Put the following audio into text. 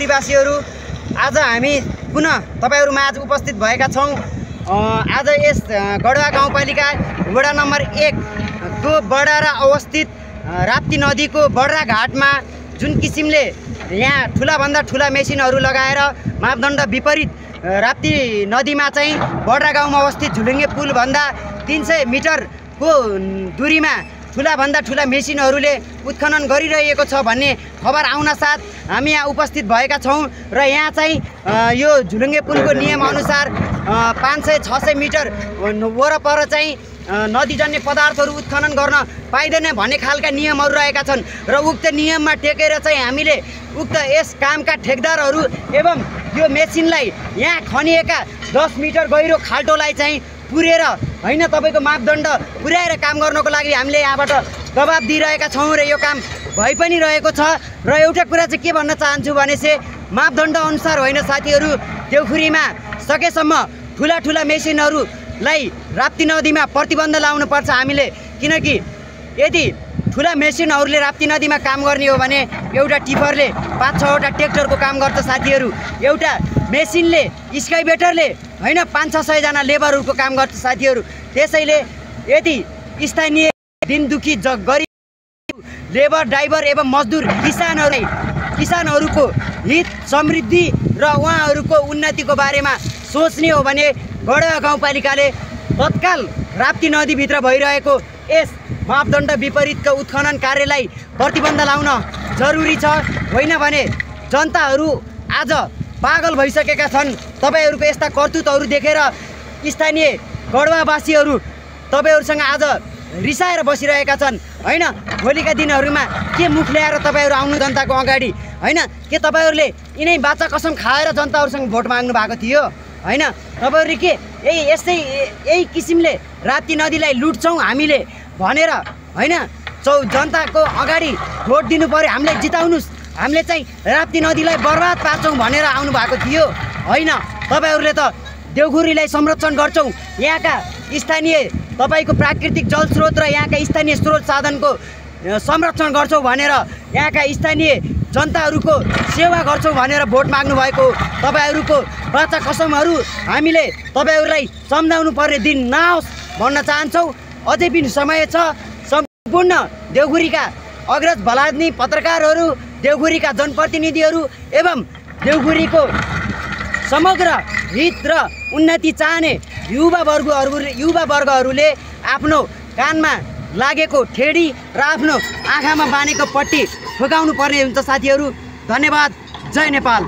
देउखुरीवासीहरू, आज हामी पुनः तपाईहरुमाझ उपस्थित भएका छौं। आज यस गडवा गाउँपालिका वडा नम्बर 1 को बडारा अवस्थित राप्ती नदीको बडरा घाटमा जुन किसिमले यहाँ ठूलाभन्दा ठूला मेसिनहरू लगाएर मापदण्ड विपरीत राप्ती नदीमा चाहिँ बडरा गाउँमा अवस्थित झुलुङ्गे पुल भन्दा 300 मिटरको दूरीमा ठूलाभन्दा ठूला मेसिनहरूले उत्खनन गरिरहेको छ भन्ने खबर आउनसाथ हामी यहाँ उपस्थित भएका छौं र यहाँ चाहिँ यो झुलुङ्गे पुलको नियम अनुसार 500-600 मिटर वरपर चाहिँ नदीजन्य पदार्थहरू उत्खनन गर्न पाइँदैन भन्ने खालका नियमहरू रहेका छन् र उक्त नियममा टेकेर चाहिँ हामीले उक्त यस कामका ठेकदारहरू एवं यो मेसिनलाई यहाँ खनिएका 10 मिटर गहिरो खाल्टोलाई चाहिँ पुरेर हैन तपाईको मापदण्ड पुर्याएर काम गर्नको लागि हामीले यहाँबाट दबाब दिइरहेका छौं र यो काम भइ पनि रहेको छ। र एउटा कुरा चाहिँ के भन्न चाहन्छु भने चाहिँ मापदण्ड अनुसार होइन साथीहरू, देउखुरीमा सकेसम्म ठूला ठूला मेसिनहरूलाई राप्ती नदीमा प्रतिबन्ध लाउनु पर्छ हामीले, किनकि यदि ठूला मेसिनहरूले राप्ती नदीमा काम गर्ने हो भने एउटा टिफरले 5-6 वटा ट्र्याक्टरको काम गर्छ साथीहरू, एउटा मेसिनले स्काइबेटरले हैन 500-600 जना लेबरहरूको काम गर्छ साथीहरू। त्यसैले यदि स्थानीय दिन दुखी गरी लेबर ड्राइभर एवं मजदुर किसानहरूको हित समृद्धि र उहाँहरूको उन्नतिको बारेमा सोच्ने हो भने गडवा गाउँपालिकाले तत्काल राप्ती नदीभित्र भइरहेको यस मापदण्ड विपरीतको उत्खनन कार्यलाई प्रतिबन्ध लाउन जरुरी छ। होइन भने जनताहरू आज पागल भइसकेका छन्। तपाईहरुको यस्ता कर्तुतहरू देखेर स्थानीय गडवावासीहरू तपाईहरुसँग आज रिसाएर बसिरहेका छन्। हैन भोलिका दिनहरुमा के मुख ल्याएर तपाईहरु आउनु जनताको अगाडि, हैन के तपाईहरुले यिनै बाचा कसम खाएर जनताहरुसँग भोट माग्नु भएको थियो? हैन तपाईहरुले के यही किसिमले राप्ती नदीलाई लुट्छौं हामीले भनेर हैन जनताको अगाडि भोट दिनु पर्यो, हामीले जिताउनुस्, हामीले चाहिँ राप्ती नदीलाई बर्बाद पार्छौं भनेर आउनु भएको थियो? हैन तपाईहरुले त देउखुरीलाई संरक्षण गर्छौं, यहाँका स्थानीय तपाईको प्राकृतिक जल स्रोत र यहाँका स्थानीय स्रोत साधनको संरक्षण गर्छौं भनेर यहाँका स्थानीय जनताहरूको सेवा गर्छौं भनेर भोट माग्नु भएको तपाईहरुको बाचा कसमहरू हामीले तपाईहरुलाई सम्झाउनु पर्ने दिन नआओस् भन्न चाहन्छौं। अझै पनि समय छ। सम्पूर्ण देउखुरीका अग्रज भलाद्नी पत्रकारहरू, देउखुरीका जनप्रतिनिधिहरू एवं देउखुरीको समग्र हित र उन्नति चाहने युवा वर्गहरूले आफ्नो कानमा लागेको ठेडी र आफ्नो आँखामा बानेको पट्टी ठोकाउनु पर्ने हुन्छ साथीहरू। धन्यवाद। जय नेपाल।